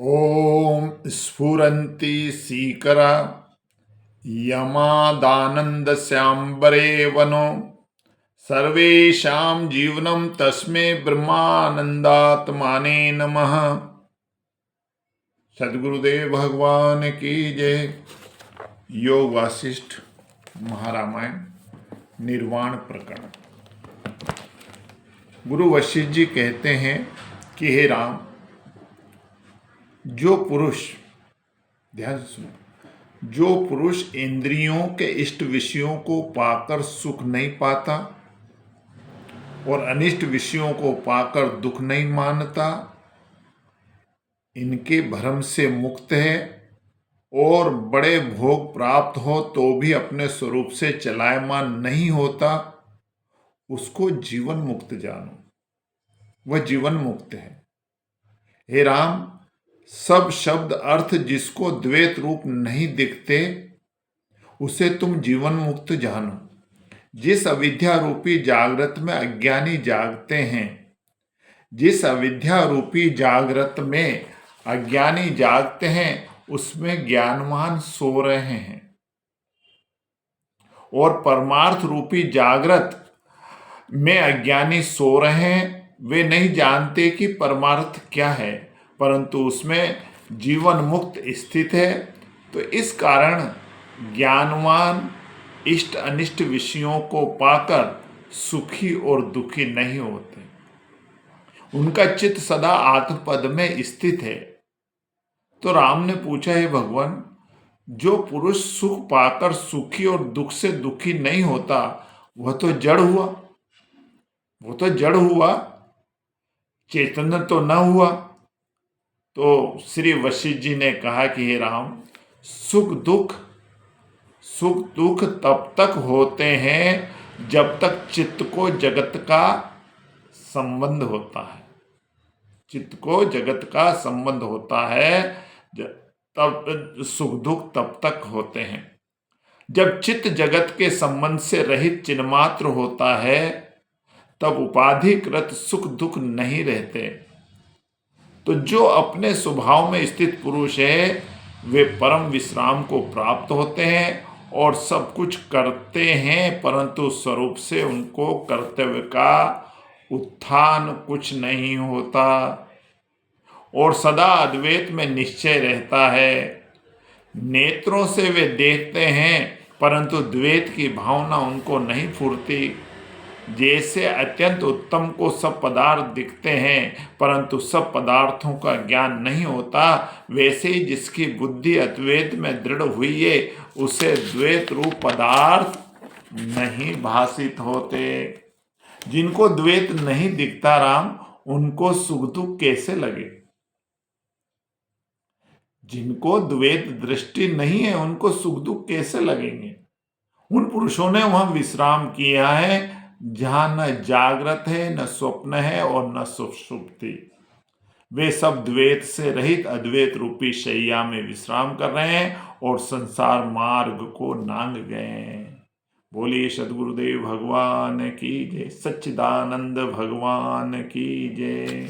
ॐ स्फुरन्ति सीकरा यमादानन्दस्याम्बरे वनो सर्वेषां जीवनं तस्मै ब्रह्मानन्दात्माने नमः। सद्गुरुदेव भगवान की जय। योग वासिष्ठ महारामायण निर्वाण प्रकरण। गुरु वशिष्ठ जी कहते हैं कि हे राम, जो पुरुष, ध्यान से सुनो, जो पुरुष इंद्रियों के इष्ट विषयों को पाकर सुख नहीं पाता और अनिष्ट विषयों को पाकर दुख नहीं मानता, इनके भ्रम से मुक्त है और बड़े भोग प्राप्त हो तो भी अपने स्वरूप से चलायमान नहीं होता, उसको जीवन मुक्त जानो। वह जीवन मुक्त है। हे राम, सब शब्द अर्थ जिसको द्वैत रूप नहीं दिखते, उसे तुम जीवन मुक्त जानो। जिस अविद्या रूपी जागृत में अज्ञानी जागते हैं, जिस अविद्या रूपी जागृत में अज्ञानी जागते हैं, उसमें ज्ञानवान सो रहे हैं। और परमार्थ रूपी जागृत में अज्ञानी सो रहे हैं। वे नहीं जानते कि परमार्थ क्या है, परंतु उसमें जीवन मुक्त स्थित है। तो इस कारण ज्ञानवान इष्ट अनिष्ट विषयों को पाकर सुखी और दुखी नहीं होते। उनका चित्त सदा आत्मपद में स्थित है। तो राम ने पूछा, हे भगवान, जो पुरुष सुख पाकर सुखी और दुख से दुखी नहीं होता, वह तो जड़ हुआ, वो तो जड़ हुआ, चैतन्य तो न हुआ। तो श्री वशिष्ठ जी ने कहा कि हे राम, सुख दुख तब तक होते हैं जब तक चित्त को जगत का संबंध होता है। चित्त को जगत का संबंध होता है, तब सुख दुख तब तक होते हैं। जब चित्त जगत के संबंध से रहित चिन्मात्र होता है, तब उपाधिकृत सुख दुख नहीं रहते। तो जो अपने स्वभाव में स्थित पुरुष है, वे परम विश्राम को प्राप्त होते हैं और सब कुछ करते हैं, परंतु स्वरूप से उनको कर्तव्य का उत्थान कुछ नहीं होता और सदा अद्वैत में निश्चय रहता है। नेत्रों से वे देखते हैं, परंतु द्वैत की भावना उनको नहीं फूरती। जैसे अत्यंत उत्तम को सब पदार्थ दिखते हैं, परंतु सब पदार्थों का ज्ञान नहीं होता, वैसे ही जिसकी बुद्धि अद्वैत में दृढ़ हुई है, उसे द्वैत रूप पदार्थ नहीं भासित होते। जिनको द्वैत नहीं दिखता राम, उनको सुख दुख कैसे लगे? जिनको द्वैत दृष्टि नहीं है, उनको सुख दुख कैसे लगेंगे? उन पुरुषों ने वहां विश्राम किया है जहां न जागृत है, न स्वप्न है और न सुषुप्ति। वे सब द्वैत से रहित अद्वैत रूपी शैया में विश्राम कर रहे हैं और संसार मार्ग को नांग गए हैं। बोलिए सद्गुरुदेव भगवान की जय, सच्चिदानंद भगवान की जय।